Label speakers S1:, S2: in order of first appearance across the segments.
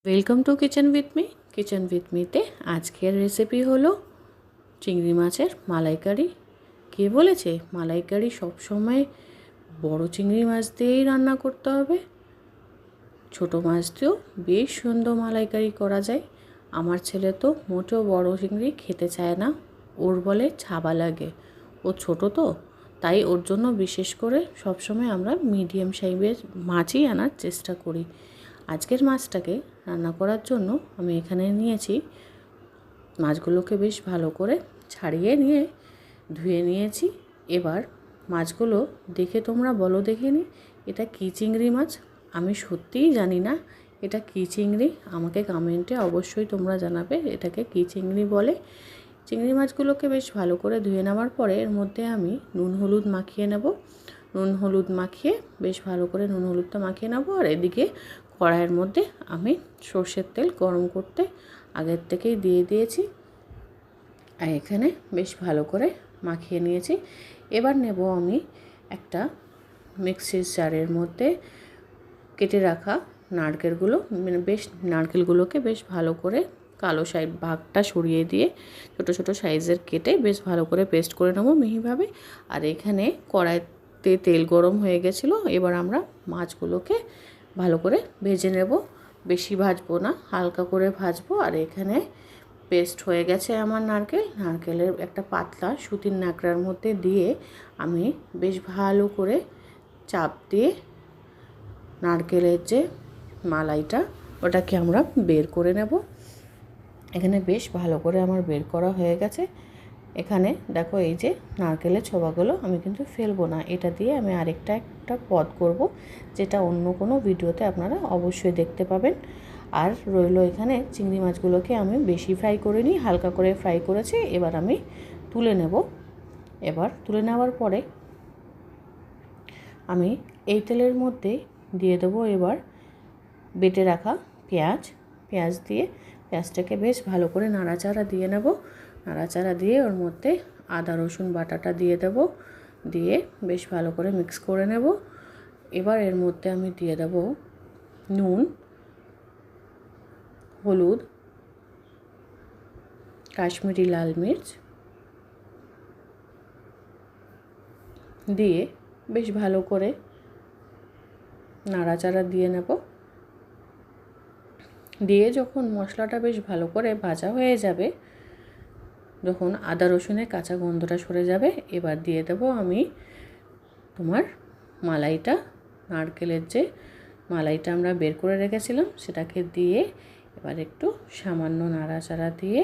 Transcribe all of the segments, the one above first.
S1: Welcome to kitchen with মিতে আজকের recipe হলো চিংড়ি মাছের মালাইকারি। কে বলেছে মালাইকারি সবসময় বড় চিংড়ি মাছ দিয়েই রান্না করতে হবে? ছোট মাছ দিয়েও বেশ সুন্দর মালাইকারি করা যায়। আমার ছেলে তো মোটেও বড় চিংড়ি খেতে চায় না, ওর বলে ছাবা লাগে। ও ছোট তো, তাই ওর জন্য বিশেষ করে সবসময় আমরা মিডিয়াম সাইজের মাছই আনার চেষ্টা করি। আজকের মাছটাকে রান্না করার জন্য আমি এখানে নিয়েছি, মাছগুলোকে বেশ ভালো করে ছাড়িয়ে নিয়ে ধুয়ে নিয়েছি। এবার মাছগুলো দেখে তোমরা বলো দেখিনি এটা কী চিংড়ি মাছ। আমি সত্যিই জানি না এটা কী চিংড়ি, আমাকে কমেন্টে অবশ্যই তোমরা জানাবে এটাকে কী চিংড়ি বলে। চিংড়ি মাছগুলোকে বেশ ভালো করে ধুয়ে নেওয়ার পরে এর মধ্যে আমি নুন হলুদ মাখিয়ে নেব। নুন হলুদ মাখিয়ে বেশ ভালো করে নুন হলুদটা মাখিয়ে নেব। আর এদিকে কড়াইয়ের মধ্যে আমি সর্ষের তেল গরম করতে আগের থেকেই দিয়ে দিয়েছি, আর এখানে বেশ ভালো করে মাখিয়ে নিয়েছি। এবার নেব আমি একটা মিক্সির জারের মধ্যে কেটে রাখা নারকেলগুলো, নারকেলগুলোকে বেশ ভালো করে কালো সাইড ভাগটা সরিয়ে দিয়ে ছোট ছোট সাইজের কেটে বেশ ভালো করে পেস্ট করে নেব মিহিভাবে। আর এখানে কড়াইতে তেল গরম হয়ে গেছিলো, এবার আমরা মাছগুলোকে ভালো করে ভেজে নেব। বেশি ভাজবো না, হালকা করে ভাজবো। আর এখানে পেস্ট হয়ে গেছে আমার নারকেলের একটা পাতলা সুতির ন্যাকড়ার মধ্যে দিয়ে আমি বেশ ভালো করে চাপ দিয়ে নারকেলের যে মালাইটা ওটাকে আমরা বের করে নেব। এখানে বেশ ভালো করে আমার বের করা হয়ে গেছে। এখানে দেখো এই যে নারকেলের ছোবাগুলো আমি কিন্তু ফেলবো না, এটা দিয়ে আমি একটা পদ করব, যেটা অন্য কোনো ভিডিওতে আপনারা অবশ্যই দেখতে পাবেন। আর রইল এখানে চিংড়ি মাছগুলোকে আমি বেশি ফ্রাই করিনি, হালকা করে ফ্রাই করেছি। এবার আমি তুলে নেব। এবার তুলে নেওয়ার পরে আমি এই তেলের মধ্যে দিয়ে দেবো এবার বেটে রাখা পেঁয়াজ দিয়ে পেঁয়াজটাকে বেশ ভালো করে নাড়াচাড়া দিয়ে নেব। নাড়াচাড়া দিয়ে ওর মধ্যে আদা রসুন বাটাটা দিয়ে দেব, দিয়ে বেশ ভালো করে মিক্স করে নেব। এবার এর মধ্যে আমি দিয়ে দেব নুন, হলুদ, কাশ্মীরি লাল মির্চ দিয়ে বেশ ভালো করে নাড়াচাড়া দিয়ে নেব। দিয়ে যখন মশলাটা বেশ ভালো করে ভাজা হয়ে যাবে, যখন আদা রসুনের কাঁচা গন্ধটা সরে যাবে, এবার দিয়ে দেব আমি তোমার মালাইটা, নারকেলের যে মালাইটা আমরা বের করে রেখেছিলাম সেটাকে দিয়ে এবার একটু সামান্য নাড়াচাড়া দিয়ে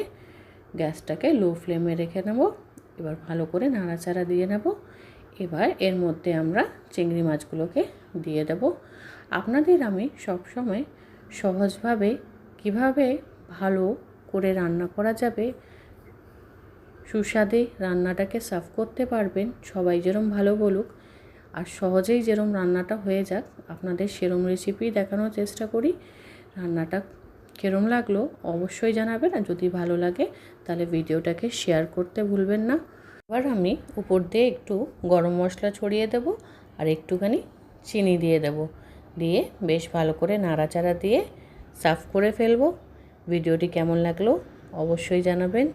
S1: গ্যাসটাকে লো ফ্লেমে রেখে নেব। এবার ভালো করে নাড়াচাড়া দিয়ে নেব। এবার এর মধ্যে আমরা চিংড়ি মাছগুলোকে দিয়ে দেব। আপনাদের আমি সবসময় সহজভাবে কিভাবে ভালো করে রান্না করা যাবে, সুস্বাদে রান্নাটাকে সার্ভ করতে পারবেন, সবাই যেরম ভালো বলুক আর সহজেই যেরম রান্নাটা হয়ে যাক, আপনাদের সেরম রেসিপি দেখানোর চেষ্টা করি। রান্নাটা কেরম লাগলো অবশ্যই জানাবেন, আর যদি ভালো লাগে তাহলে ভিডিওটাকে শেয়ার করতে ভুলবেন না। এবার আমি উপর দিয়ে একটু গরম মশলা ছড়িয়ে দেব আর একটুখানি চিনি দিয়ে দেব, দিয়ে বেশ ভালো করে নাড়াচাড়া দিয়ে সার্ভ করে ফেলবো। ভিডিওটি কেমন লাগলো অবশ্যই জানাবেন।